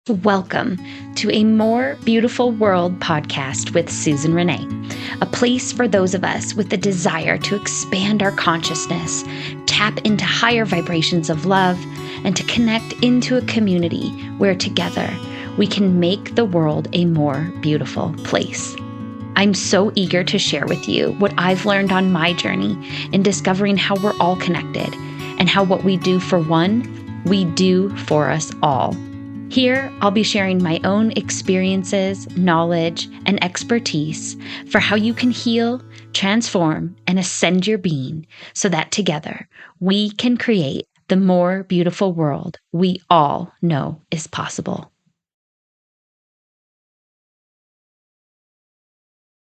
Welcome to A More Beautiful World podcast with Susyn Renee, a place for those of us with the desire to expand our consciousness, tap into higher vibrations of love, and to connect into a community where together we can make the world a more beautiful place. I'm so eager to share with you what I've learned on my journey in discovering how we're all connected and how what we do for one, we do for us all. Here, I'll be sharing my own experiences, knowledge, and expertise for how you can heal, transform, and ascend your being so that together we can create the more beautiful world we all know is possible.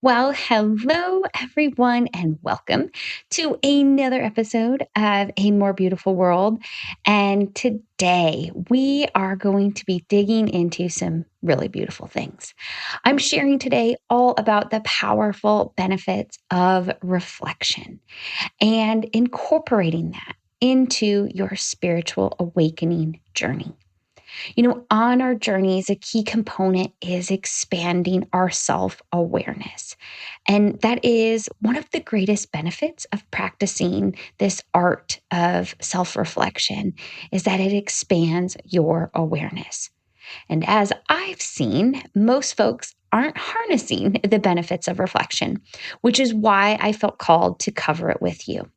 Well, hello everyone, and welcome to another episode of A More Beautiful World. And today we are going to be digging into some really beautiful things. I'm sharing today all about the powerful benefits of reflection and incorporating that into your spiritual awakening journey. On our journeys, a key component is expanding our self-awareness. And that is one of the greatest benefits of practicing this art of self-reflection is that it expands your awareness. And as I've seen, most folks aren't harnessing the benefits of reflection, which is why I felt called to cover it with you.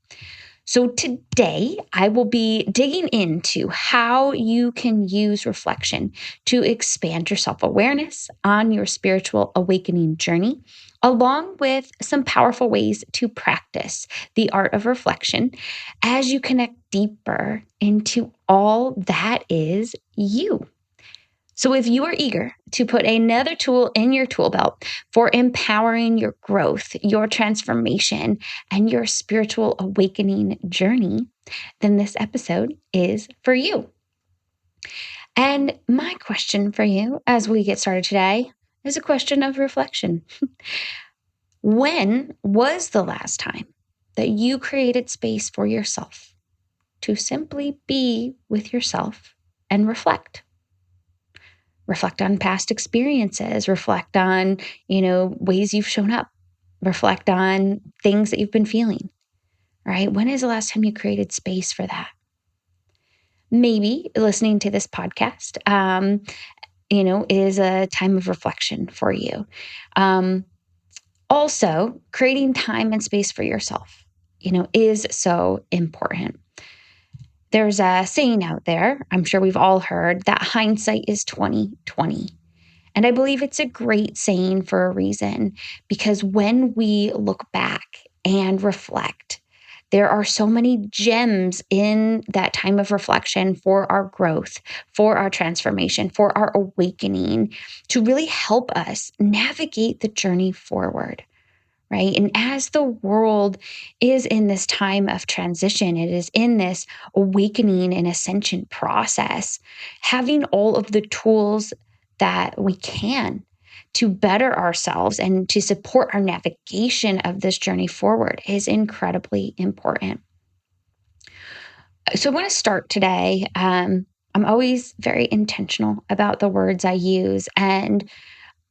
So today I will be digging into how you can use reflection to expand your self-awareness on your spiritual awakening journey, along with some powerful ways to practice the art of reflection as you connect deeper into all that is you. So if you are eager to put another tool in your tool belt for empowering your growth, your transformation, and your spiritual awakening journey, then this episode is for you. And my question for you as we get started today is a question of reflection. When was the last time that you created space for yourself to simply be with yourself and reflect? Reflect on past experiences, reflect on, ways you've shown up, reflect on things that you've been feeling, right? When is the last time you created space for that? Maybe listening to this podcast, is a time of reflection for you. Also, creating time and space for yourself, is so important. There's a saying out there, I'm sure we've all heard, that hindsight is 20/20. And I believe it's a great saying for a reason, because when we look back and reflect, there are so many gems in that time of reflection for our growth, for our transformation, for our awakening, to really help us navigate the journey forward. Right. And as the world is in this time of transition, it is in this awakening and ascension process, having all of the tools that we can to better ourselves and to support our navigation of this journey forward is incredibly important. So I want to start today. I'm always very intentional about the words I use, and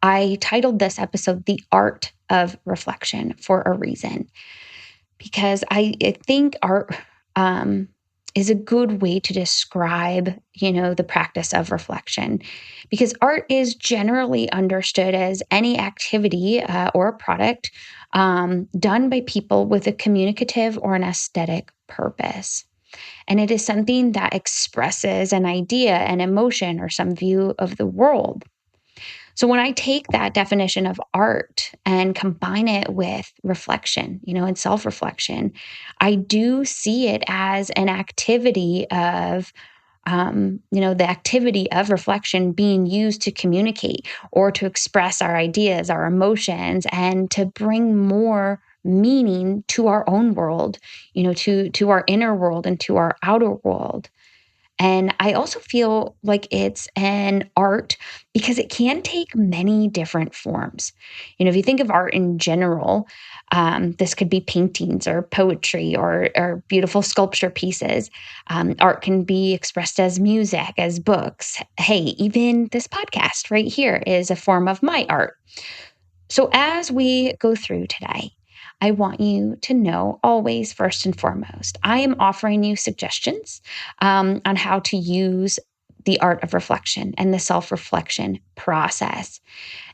I titled this episode The Art of Reflection for a reason, because I think art is a good way to describe, the practice of reflection, because art is generally understood as any activity or a product done by people with a communicative or an aesthetic purpose. And it is something that expresses an idea, an emotion, or some view of the world. So when I take that definition of art and combine it with reflection, and self-reflection, I do see it as an activity of, the activity of reflection being used to communicate or to express our ideas, our emotions, and to bring more meaning to our own world, to our inner world and to our outer world. And I also feel like it's an art because it can take many different forms. If you think of art in general, this could be paintings or poetry or beautiful sculpture pieces. Art can be expressed as music, as books. Hey, even this podcast right here is a form of my art. So as we go through today, I want you to know always, first and foremost, I am offering you suggestions on how to use the art of reflection and the self-reflection process.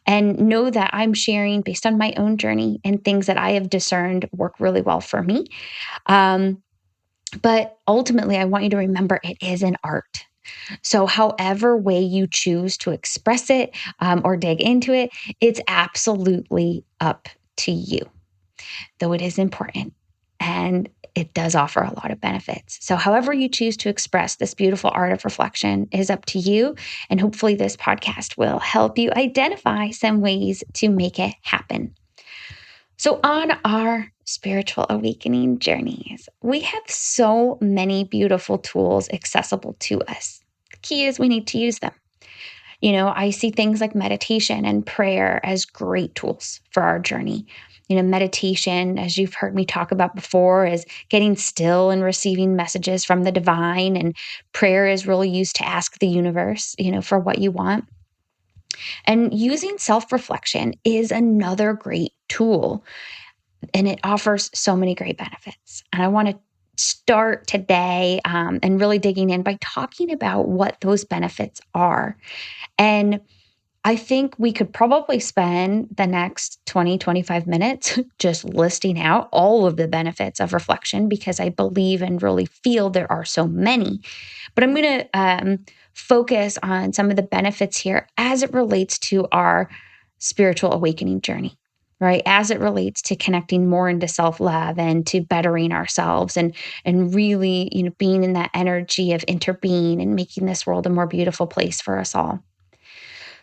And know that I'm sharing based on my own journey and things that I have discerned work really well for me. Um, but ultimately, I want you to remember it is an art. So, however way you choose to express it or dig into it, it's absolutely up to you, though it is important and it does offer a lot of benefits. So, however you choose to express this beautiful art of reflection is up to you. And hopefully, this podcast will help you identify some ways to make it happen. So, on our spiritual awakening journeys, we have so many beautiful tools accessible to us. The key is we need to use them. I see things like meditation and prayer as great tools for our journey. Meditation, as you've heard me talk about before, is getting still and receiving messages from the divine. And prayer is really used to ask the universe, for what you want. And using self reflection is another great tool, and it offers so many great benefits. And I want to start today and really digging in by talking about what those benefits are. And I think we could probably spend the next 20, 25 minutes just listing out all of the benefits of reflection because I believe and really feel there are so many. But I'm going to focus on some of the benefits here as it relates to our spiritual awakening journey, right? As it relates to connecting more into self-love and to bettering ourselves and really, being in that energy of interbeing and making this world a more beautiful place for us all.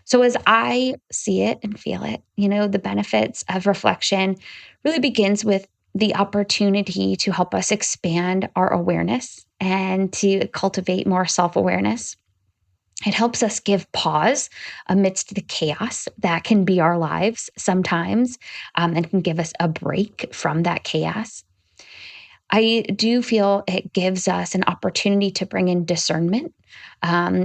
So as I see it and feel it, the benefits of reflection really begins with the opportunity to help us expand our awareness and to cultivate more self-awareness. It helps us give pause amidst the chaos that can be our lives sometimes, and can give us a break from that chaos. I do feel it gives us an opportunity to bring in discernment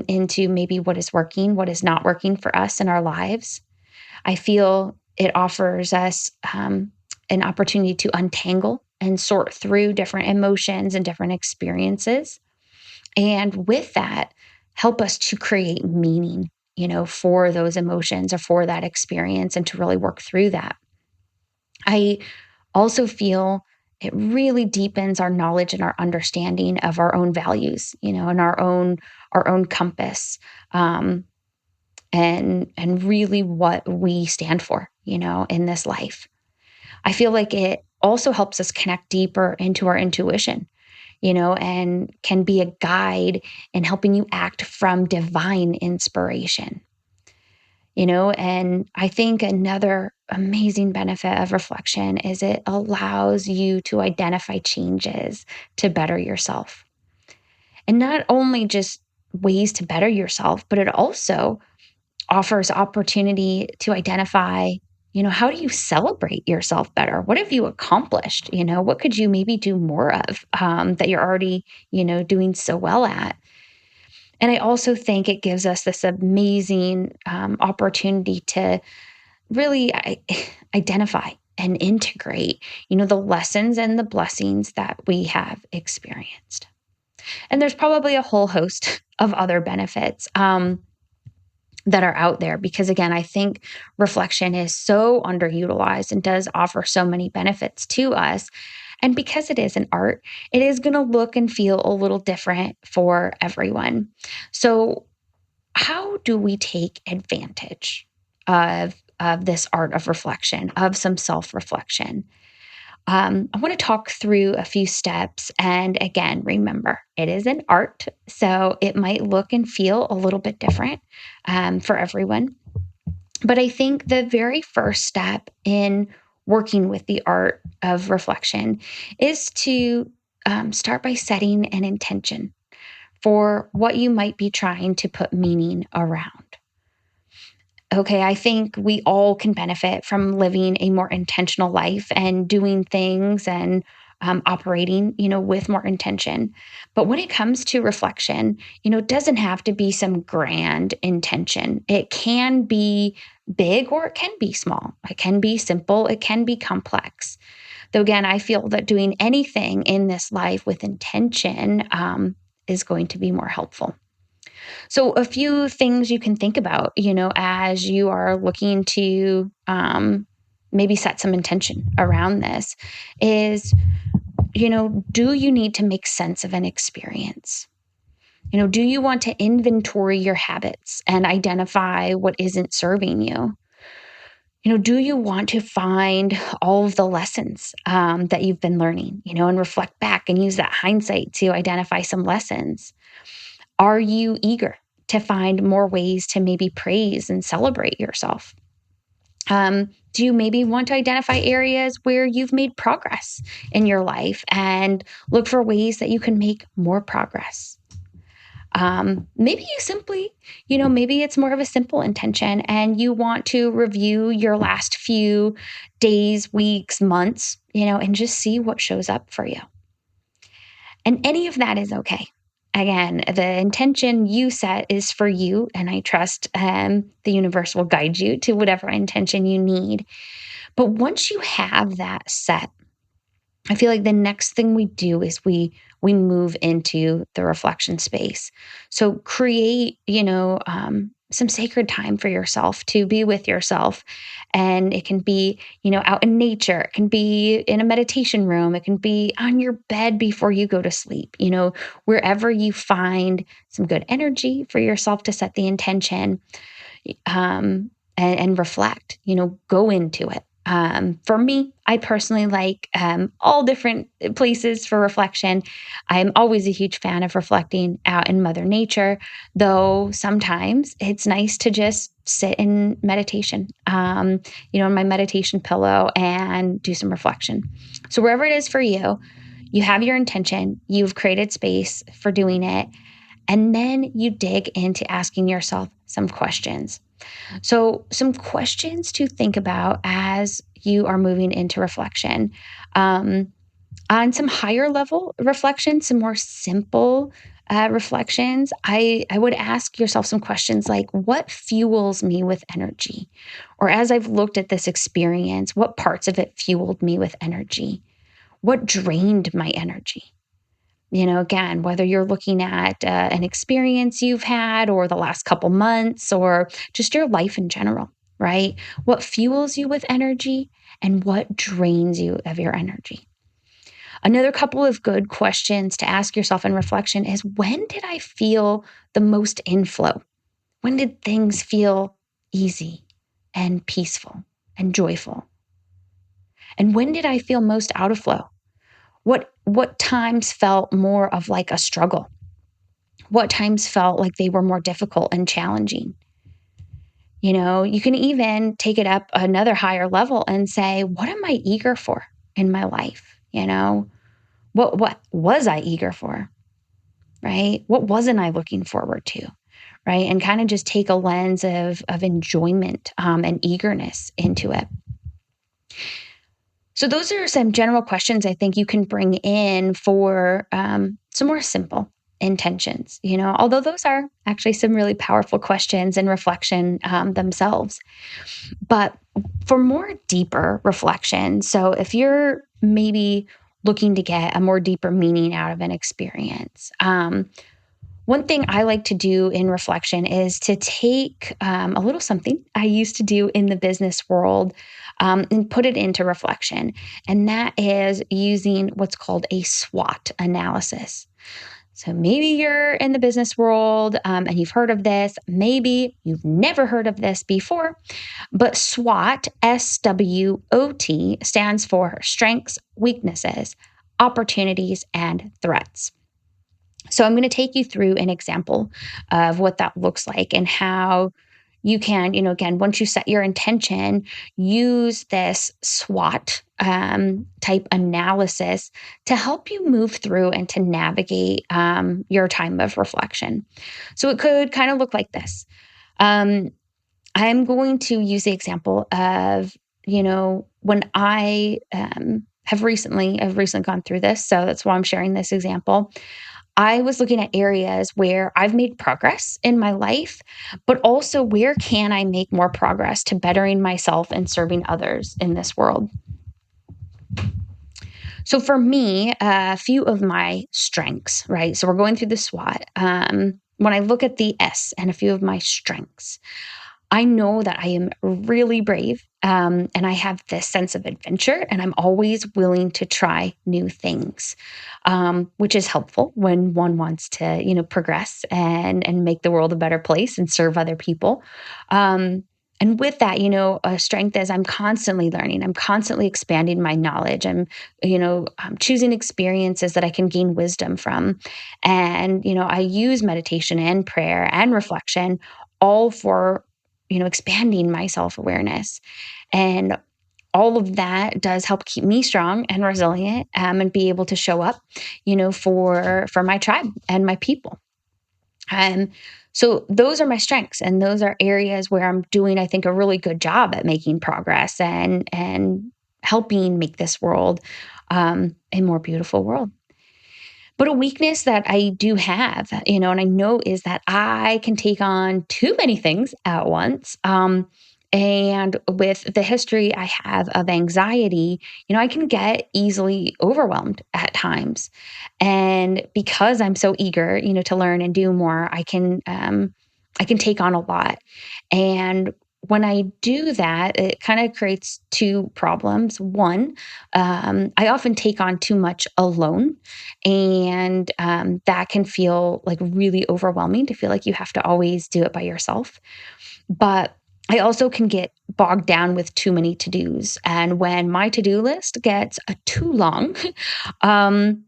into maybe what is working, what is not working for us in our lives. I feel it offers us an opportunity to untangle and sort through different emotions and different experiences. And with that, help us to create meaning, for those emotions or for that experience and to really work through that. I also feel it really deepens our knowledge and our understanding of our own values, and our own compass, and really what we stand for, in this life. I feel like it also helps us connect deeper into our intuition, and can be a guide in helping you act from divine inspiration. And I think another amazing benefit of reflection is it allows you to identify changes to better yourself. And not only just ways to better yourself, but it also offers opportunity to identify, how do you celebrate yourself better? What have you accomplished? What could you maybe do more of that you're already, doing so well at? And I also think it gives us this amazing opportunity to really identify and integrate, the lessons and the blessings that we have experienced. And there's probably a whole host of other benefits that are out there because, again, I think reflection is so underutilized and does offer so many benefits to us. And because it is an art, it is going to look and feel a little different for everyone. So, how do we take advantage of this art of reflection, of some self-reflection? I want to talk through a few steps. And again, remember, it is an art, so it might look and feel a little bit different for everyone. But I think the very first step in working with the art of reflection is to start by setting an intention for what you might be trying to put meaning around. Okay, I think we all can benefit from living a more intentional life and doing things and operating, with more intention. But when it comes to reflection, it doesn't have to be some grand intention. It can be big or it can be small. It can be simple. It can be complex. Though again, I feel that doing anything in this life with intention is going to be more helpful. So, a few things you can think about, as you are looking to maybe set some intention around this is, do you need to make sense of an experience? Do you want to inventory your habits and identify what isn't serving you? Do you want to find all of the lessons that you've been learning, and reflect back and use that hindsight to identify some lessons? Are you eager to find more ways to maybe praise and celebrate yourself? Do you maybe want to identify areas where you've made progress in your life and look for ways that you can make more progress? Maybe you simply, maybe it's more of a simple intention and you want to review your last few days, weeks, months, and just see what shows up for you. And any of that is okay. Again, the intention you set is for you, and I trust the universe will guide you to whatever intention you need. But once you have that set, I feel like the next thing we do is we move into the reflection space. So create, some sacred time for yourself to be with yourself. And it can be, out in nature. It can be in a meditation room. It can be on your bed before you go to sleep, wherever you find some good energy for yourself to set the intention and reflect, go into it. For me, I personally like all different places for reflection. I'm always a huge fan of reflecting out in Mother Nature, though sometimes it's nice to just sit in meditation, on my meditation pillow and do some reflection. So wherever it is for you, you have your intention, you've created space for doing it, and then you dig into asking yourself some questions. So, some questions to think about as you are moving into reflection. On some higher level reflections, some more simple reflections, I would ask yourself some questions like, what fuels me with energy? Or as I've looked at this experience, what parts of it fueled me with energy? What drained my energy? Again, whether you're looking at an experience you've had or the last couple months or just your life in general, right? What fuels you with energy and what drains you of your energy? Another couple of good questions to ask yourself in reflection is, when did I feel the most inflow? When did things feel easy and peaceful and joyful? And when did I feel most out of flow? What times felt more of like a struggle? What times felt like they were more difficult and challenging? You can even take it up another higher level and say, what am I eager for in my life? What was I eager for? Right? What wasn't I looking forward to? Right? And kind of just take a lens of enjoyment and eagerness into it. So those are some general questions I think you can bring in for some more simple intentions, although those are actually some really powerful questions and reflection themselves. But for more deeper reflection, so if you're maybe looking to get a more deeper meaning out of an experience, one thing I like to do in reflection is to take a little something I used to do in the business world and put it into reflection. And that is using what's called a SWOT analysis. So maybe you're in the business world and you've heard of this. Maybe you've never heard of this before. But SWOT, SWOT, stands for strengths, weaknesses, opportunities, and threats. So I'm going to take you through an example of what that looks like and how you can, again, once you set your intention, use this SWOT type analysis to help you move through and to navigate your time of reflection. So it could kind of look like this. Um, I'm going to use the example of, when I've recently gone through this. So that's why I'm sharing this example. I was looking at areas where I've made progress in my life, but also where can I make more progress to bettering myself and serving others in this world? So for me, a few of my strengths, right? So we're going through the SWOT. When I look at the S and a few of my strengths, I know that I am really brave, and I have this sense of adventure, and I'm always willing to try new things, which is helpful when one wants to, progress and make the world a better place and serve other people. And with that, a strength is I'm constantly learning. I'm constantly expanding my knowledge. I'm choosing experiences that I can gain wisdom from, and I use meditation and prayer and reflection all for expanding my self awareness. And all of that does help keep me strong and resilient, and be able to show up, for my tribe and my people. Um, so those are my strengths, and those are areas where I'm doing, I think, a really good job at making progress and helping make this world a more beautiful world. But a weakness that I do have, and I know is that I can take on too many things at once. And with the history I have of anxiety, I can get easily overwhelmed at times. And because I'm so eager, to learn and do more, I can take on a lot. And when I do that, it kind of creates two problems. One, I often take on too much alone, and that can feel like really overwhelming to feel like you have to always do it by yourself. But I also can get bogged down with too many to dos. And when my to do list gets too long, um,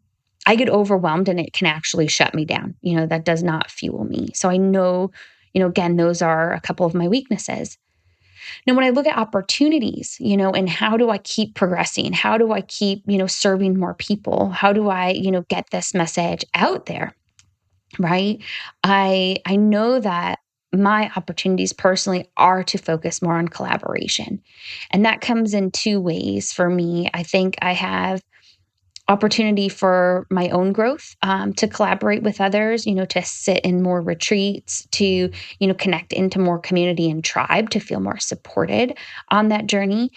I get overwhelmed and it can actually shut me down. That does not fuel me. So I know, again, those are a couple of my weaknesses. Now, when I look at opportunities, and how do I keep progressing? How do I keep, serving more people? How do I, get this message out there? Right. I know that my opportunities personally are to focus more on collaboration. And that comes in two ways for me. I think I have opportunity for my own growth, to collaborate with others, to sit in more retreats, to, connect into more community and tribe, to feel more supported on that journey,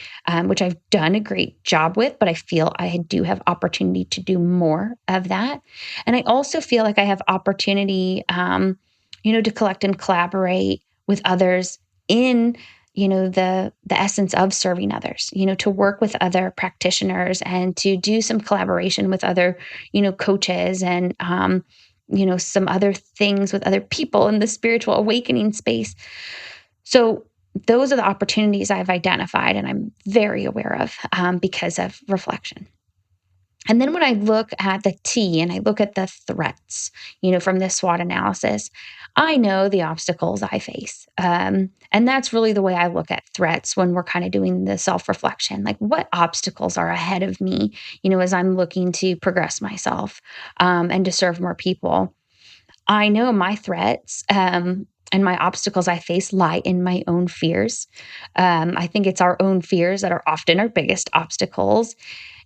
which I've done a great job with, but I feel I do have opportunity to do more of that. And I also feel like I have opportunity, to collect and collaborate with others in the essence of serving others, to work with other practitioners and to do some collaboration with other coaches and some other things with other people in the spiritual awakening space. So those are the opportunities I've identified and I'm very aware of, because of reflection. And then when I look at the T and I look at the threats, from this SWOT analysis, I know the obstacles I face. And that's really the way I look at threats when we're kind of doing the self reflection. Like, what obstacles are ahead of me, as I'm looking to progress myself, and to serve more people? I know my threats. And my obstacles I face lie in my own fears. I think it's our own fears that are often our biggest obstacles.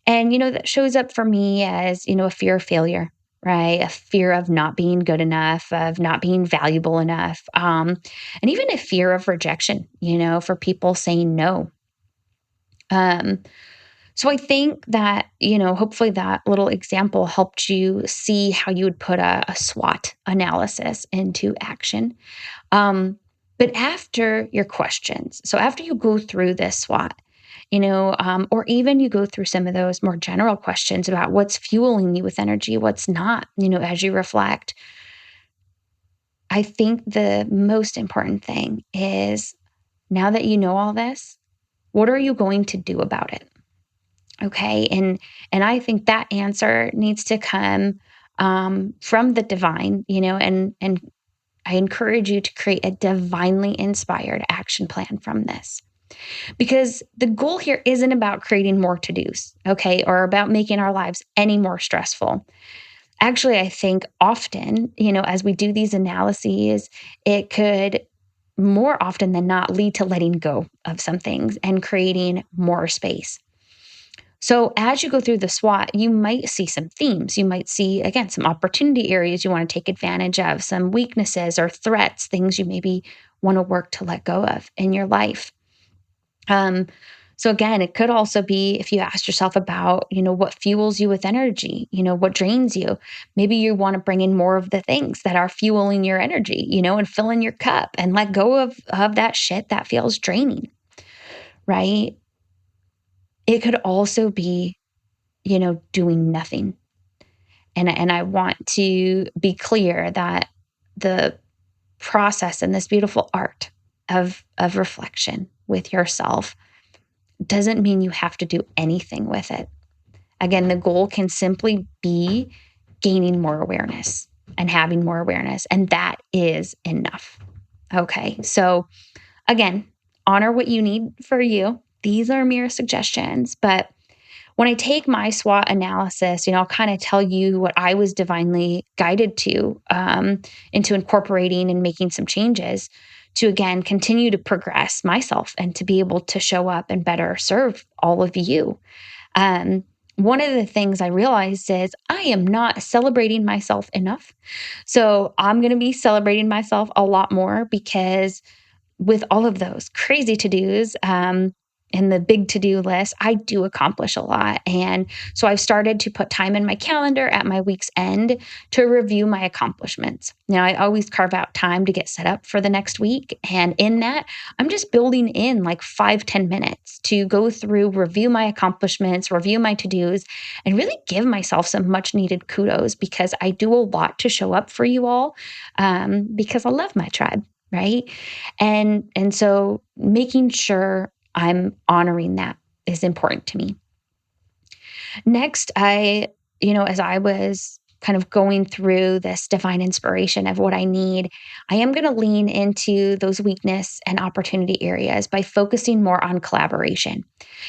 And, that shows up for me as, a fear of failure, right? A fear of not being good enough, of not being valuable enough. And even a fear of rejection, for people saying no. Um, so I think that, hopefully that little example helped you see how you would put a SWOT analysis into action. But after your questions, so after you go through this SWOT, or even you go through some of those more general questions about what's fueling you with energy, what's not, as you reflect, I think the most important thing is, now that you know all this, what are you going to do about it? Okay. And I think that answer needs to come, from the divine, and I encourage you to create a divinely inspired action plan from this. Because the goal here isn't about creating more to-dos, okay, or about making our lives any more stressful. Actually, I think often, as we do these analyses, it could more often than not lead to letting go of some things and creating more space. So, as you go through the SWOT, you might see some themes. You might see, again, some opportunity areas you want to take advantage of, some weaknesses or threats, things you maybe want to work to let go of in your life. Um, so again, it could also be if you ask yourself about, what fuels you with energy, what drains you. Maybe you want to bring in more of the things that are fueling your energy, and fill in your cup and let go of that shit that feels draining, right? It could also be, doing nothing. And I want to be clear that the process and this beautiful art of reflection with yourself doesn't mean you have to do anything with it. Again, the goal can simply be gaining more awareness and having more awareness, and that is enough. Okay, so again, honor what you need for you. These are mere suggestions, but when I take my SWOT analysis, I'll kind of tell you what I was divinely guided to into incorporating and making some changes to, again, continue to progress myself and to be able to show up and better serve all of you. Um, one of the things I realized is I am not celebrating myself enough. So I'm going to be celebrating myself a lot more because with all of those crazy to-dos, and the big to-do list, I do accomplish a lot. And so I've started to put time in my calendar at my week's end to review my accomplishments. Now, I always carve out time to get set up for the next week. And in that, I'm just building in like 5-10 minutes to go through, review my accomplishments, review my to-dos, and really give myself some much needed kudos because I do a lot to show up for you all because I love my tribe. Right. And so making sure I'm honoring that is important to me. Next, as I was kind of going through this divine inspiration of what I need, I am going to lean into those weakness and opportunity areas by focusing more on collaboration.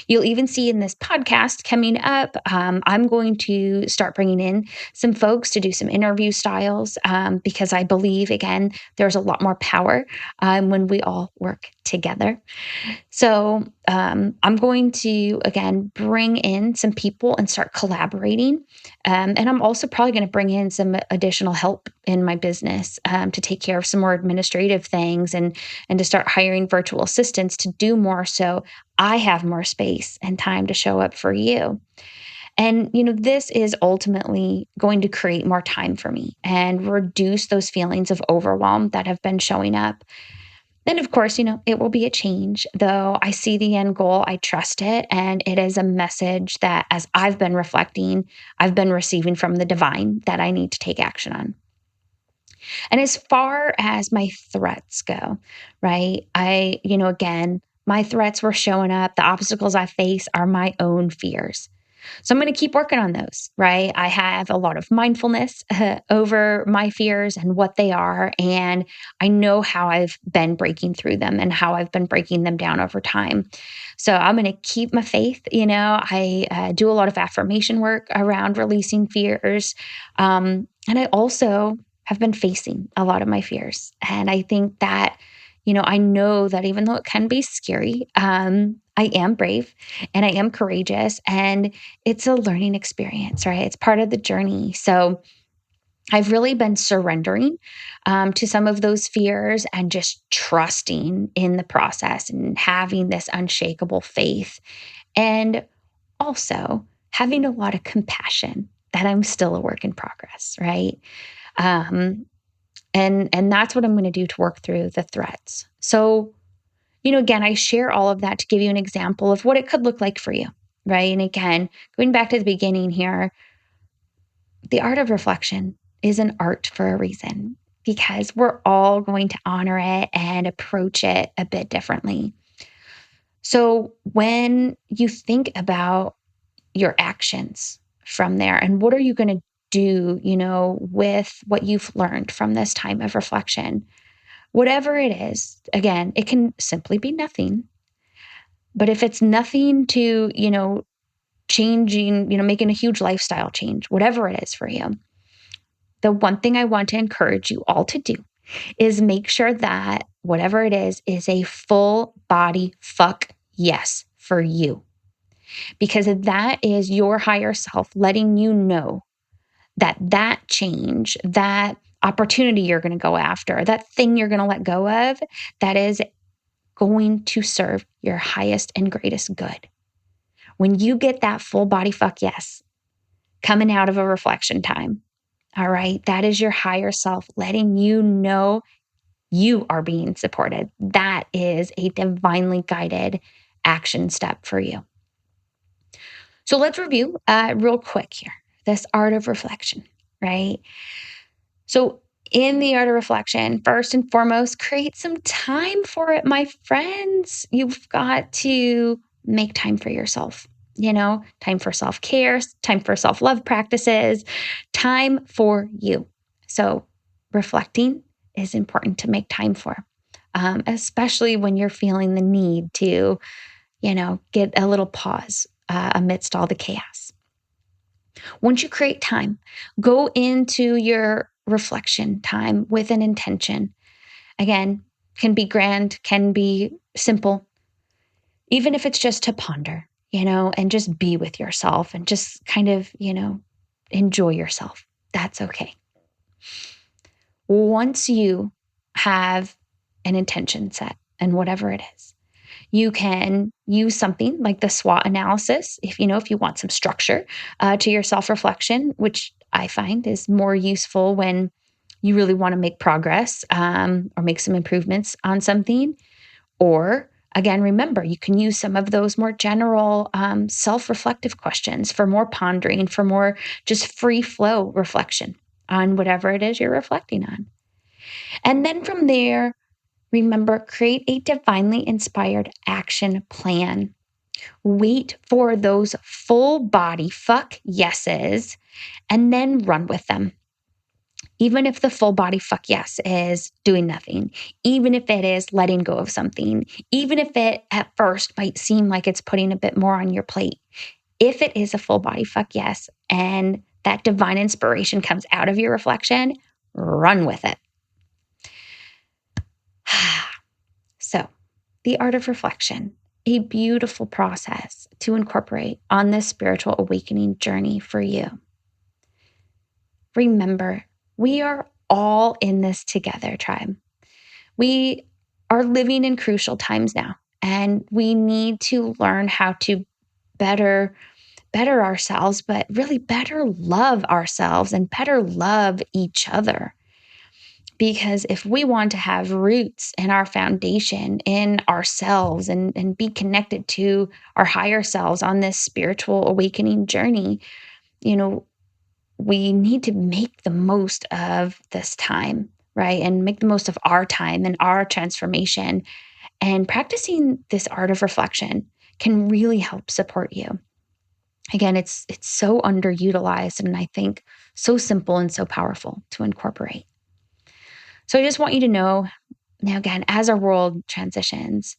You'll even see in this podcast coming up, I'm going to start bringing in some folks to do some interview styles because I believe, again, there's a lot more power when we all work together. So I'm going to, again, bring in some people and start collaborating. And I'm also probably going to bring in some additional help in my business to take care of some more administrative things and to start hiring virtual assistants to do more so I have more space and time to show up for you. And, this is ultimately going to create more time for me and reduce those feelings of overwhelm that have been showing up. Then, of course, it will be a change, though I see the end goal, I trust it, and it is a message that as I've been reflecting, I've been receiving from the divine that I need to take action on. And as far as my threats go, right, again, my threats were showing up. The obstacles I face are my own fears. So I'm going to keep working on those, right? I have a lot of mindfulness over my fears and what they are. And I know how I've been breaking through them and how I've been breaking them down over time. So I'm going to keep my faith. I do a lot of affirmation work around releasing fears. And I also have been facing a lot of my fears. And I think that, I know that even though it can be scary, I am brave and I am courageous and it's a learning experience, right? It's part of the journey. So I've really been surrendering to some of those fears and just trusting in the process and having this unshakable faith. And also having a lot of compassion that I'm still a work in progress, right? Um, and that's what I'm going to do to work through the threats. So, again, I share all of that to give you an example of what it could look like for you, right? And again, going back to the beginning here, the art of reflection is an art for a reason because we're all going to honor it and approach it a bit differently. So when you think about your actions from there and what are you going to do, with what you've learned from this time of reflection, whatever it is, again, it can simply be nothing. But if it's nothing to, changing, making a huge lifestyle change, whatever it is for you, the one thing I want to encourage you all to do is make sure that whatever it is a full body fuck yes for you. Because that is your higher self letting you know that change, that opportunity you're going to go after, that thing you're going to let go of, that is going to serve your highest and greatest good. When you get that full body fuck yes coming out of a reflection time, all right, that is your higher self letting you know you are being supported. That is a divinely guided action step for you. So let's review real quick here, this art of reflection, right? So in the art of reflection, first and foremost, create some time for it, my friends. You've got to make time for yourself, time for self-care, time for self-love practices, time for you. So reflecting is important to make time for, especially when you're feeling the need to, get a little pause amidst all the chaos. Once you create time, go into your reflection time with an intention. Again, can be grand, can be simple, even if it's just to ponder, and just be with yourself and just kind of, enjoy yourself. That's okay. Once you have an intention set and whatever it is, you can use something like the SWOT analysis if you want some structure to your self-reflection, which I find is more useful when you really want to make progress or make some improvements on something. Or again, remember, you can use some of those more general self-reflective questions for more pondering, for more just free flow reflection on whatever it is you're reflecting on. And then from there, remember, create a divinely inspired action plan. Wait for those full body fuck yeses and then run with them. Even if the full body fuck yes is doing nothing, even if it is letting go of something, even if it at first might seem like it's putting a bit more on your plate, if it is a full body fuck yes and that divine inspiration comes out of your reflection, run with it. So, the art of reflection, a beautiful process to incorporate on this spiritual awakening journey for you. Remember, we are all in this together, tribe. We are living in crucial times now, and we need to learn how to better ourselves, but really better love ourselves and better love each other. Because if we want to have roots in our foundation, in ourselves, and be connected to our higher selves on this spiritual awakening journey, we need to make the most of this time, right? And make the most of our time and our transformation. And practicing this art of reflection can really help support you. Again, it's so underutilized and I think so simple and so powerful to incorporate. So I just want you to know, now again, as our world transitions,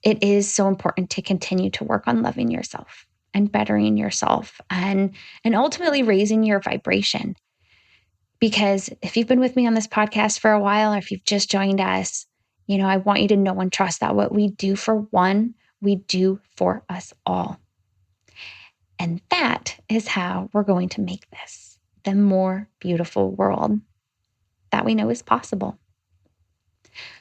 it is so important to continue to work on loving yourself and bettering yourself and ultimately raising your vibration. Because if you've been with me on this podcast for a while, or if you've just joined us, I want you to know and trust that what we do for one, we do for us all. And that is how we're going to make this the more beautiful world that we know is possible.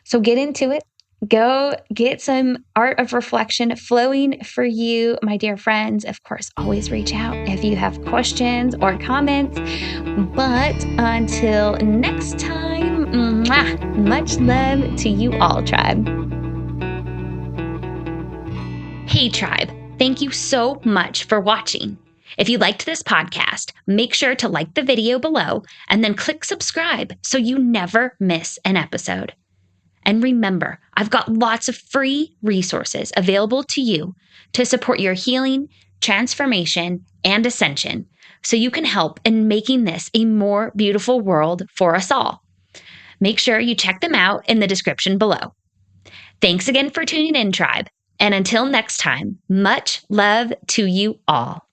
So get into it. Go get some art of reflection flowing for you, my dear friends. Of course, always reach out if you have questions or comments. But until next time, much love to you all, tribe. Hey, tribe. Thank you so much for watching. If you liked this podcast, make sure to like the video below and then click subscribe so you never miss an episode. And remember, I've got lots of free resources available to you to support your healing, transformation, and ascension so you can help in making this a more beautiful world for us all. Make sure you check them out in the description below. Thanks again for tuning in, tribe. And until next time, much love to you all.